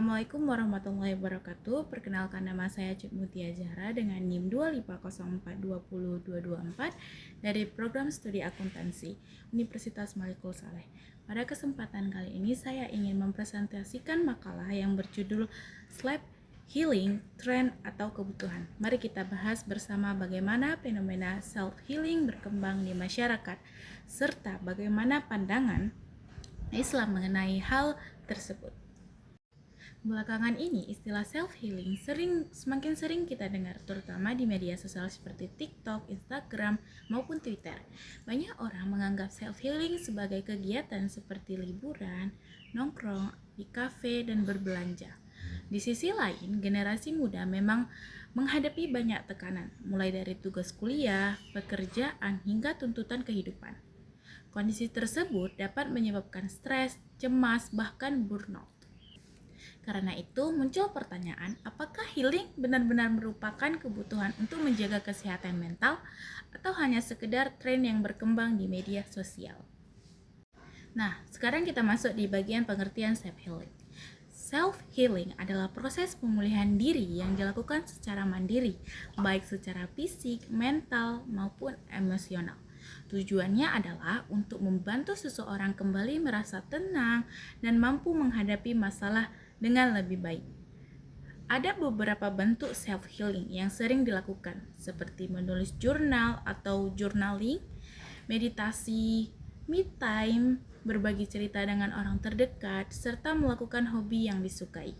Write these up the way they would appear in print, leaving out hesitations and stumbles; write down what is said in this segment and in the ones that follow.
Assalamualaikum warahmatullahi wabarakatuh. Perkenalkan, nama saya Cut Mutia Zahra dengan NIM 250420224 dari Program Studi Akuntansi Universitas Malikul Saleh. Pada kesempatan kali ini saya ingin mempresentasikan makalah yang berjudul Sleep Healing, Trend atau Kebutuhan. Mari kita bahas bersama bagaimana fenomena self-healing berkembang di masyarakat serta bagaimana pandangan Islam mengenai hal tersebut. Belakangan ini, istilah self-healing semakin sering kita dengar, terutama di media sosial seperti TikTok, Instagram, maupun Twitter. Banyak orang menganggap self-healing sebagai kegiatan seperti liburan, nongkrong, di kafe, dan berbelanja. Di sisi lain, generasi muda memang menghadapi banyak tekanan, mulai dari tugas kuliah, pekerjaan, hingga tuntutan kehidupan. Kondisi tersebut dapat menyebabkan stres, cemas, bahkan burnout. Karena itu muncul pertanyaan, apakah healing benar-benar merupakan kebutuhan untuk menjaga kesehatan mental atau hanya sekedar tren yang berkembang di media sosial? Nah, sekarang kita masuk di bagian pengertian self-healing. Self-healing adalah proses pemulihan diri yang dilakukan secara mandiri, baik secara fisik, mental, maupun emosional. Tujuannya adalah untuk membantu seseorang kembali merasa tenang dan mampu menghadapi masalah dengan lebih baik. Ada beberapa bentuk self-healing yang sering dilakukan, seperti menulis jurnal atau journaling, meditasi, me time, berbagi cerita dengan orang terdekat, serta melakukan hobi yang disukai.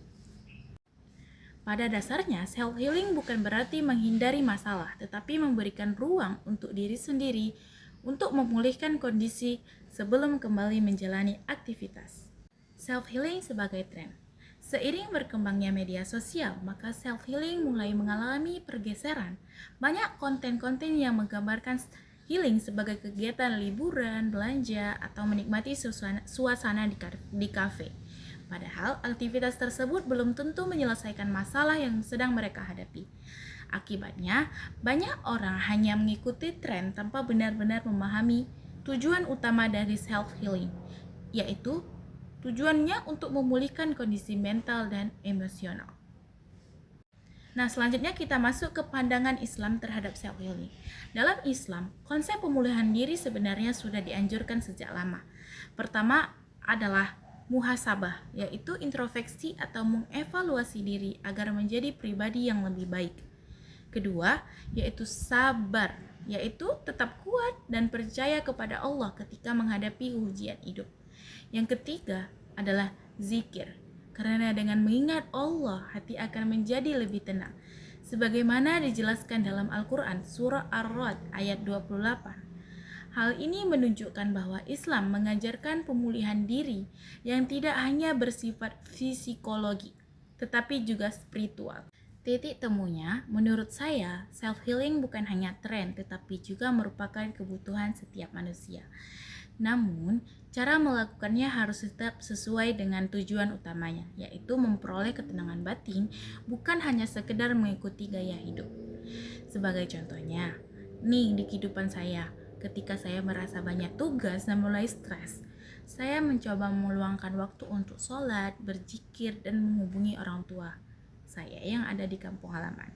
Pada dasarnya, self-healing bukan berarti menghindari masalah, tetapi memberikan ruang untuk diri sendiri untuk memulihkan kondisi sebelum kembali menjalani aktivitas. Self-healing sebagai tren. Seiring berkembangnya media sosial, maka self-healing mulai mengalami pergeseran. Banyak konten-konten yang menggambarkan healing sebagai kegiatan liburan, belanja, atau menikmati suasana di kafe. Padahal aktivitas tersebut belum tentu menyelesaikan masalah yang sedang mereka hadapi. Akibatnya, banyak orang hanya mengikuti tren tanpa benar-benar memahami tujuan utama dari self-healing, yaitu tujuannya untuk memulihkan kondisi mental dan emosional. Nah, selanjutnya kita masuk ke pandangan Islam terhadap self-healing. Dalam Islam, konsep pemulihan diri sebenarnya sudah dianjurkan sejak lama. Pertama adalah muhasabah, yaitu introspeksi atau mengevaluasi diri agar menjadi pribadi yang lebih baik. Kedua, yaitu sabar, yaitu tetap kuat dan percaya kepada Allah ketika menghadapi ujian hidup. Yang ketiga adalah zikir, karena dengan mengingat Allah, hati akan menjadi lebih tenang. Sebagaimana dijelaskan dalam Al-Quran, surah Ar-Ra'd ayat 28. Hal ini menunjukkan bahwa Islam mengajarkan pemulihan diri yang tidak hanya bersifat psikologi, tetapi juga spiritual. Titik temunya, menurut saya, self-healing bukan hanya tren, tetapi juga merupakan kebutuhan setiap manusia. Namun, cara melakukannya harus tetap sesuai dengan tujuan utamanya, yaitu memperoleh ketenangan batin, bukan hanya sekedar mengikuti gaya hidup. Sebagai contohnya, nih di kehidupan saya, ketika saya merasa banyak tugas dan mulai stres, saya mencoba meluangkan waktu untuk sholat, berzikir, dan menghubungi orang tua saya yang ada di kampung halaman.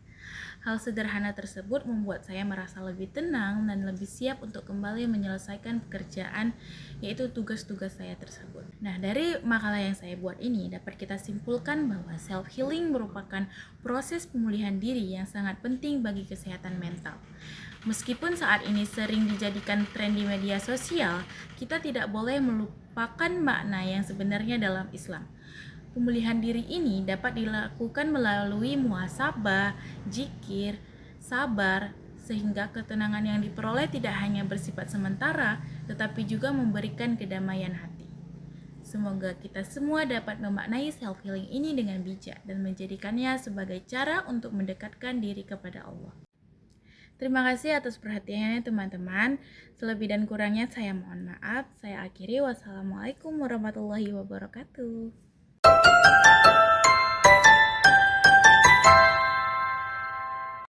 Hal sederhana tersebut membuat saya merasa lebih tenang dan lebih siap untuk kembali menyelesaikan pekerjaan, yaitu tugas-tugas saya tersebut. Nah, dari makalah yang saya buat ini dapat kita simpulkan bahwa self-healing merupakan proses pemulihan diri yang sangat penting bagi kesehatan mental. Meskipun saat ini sering dijadikan tren di media sosial, kita tidak boleh melupakan makna yang sebenarnya dalam Islam. Pemulihan diri ini dapat dilakukan melalui muhasabah, zikir, sabar, sehingga ketenangan yang diperoleh tidak hanya bersifat sementara, tetapi juga memberikan kedamaian hati. Semoga kita semua dapat memaknai self-healing ini dengan bijak dan menjadikannya sebagai cara untuk mendekatkan diri kepada Allah. Terima kasih atas perhatiannya teman-teman. Selebih dan kurangnya saya mohon maaf. Saya akhiri. Wassalamualaikum warahmatullahi wabarakatuh.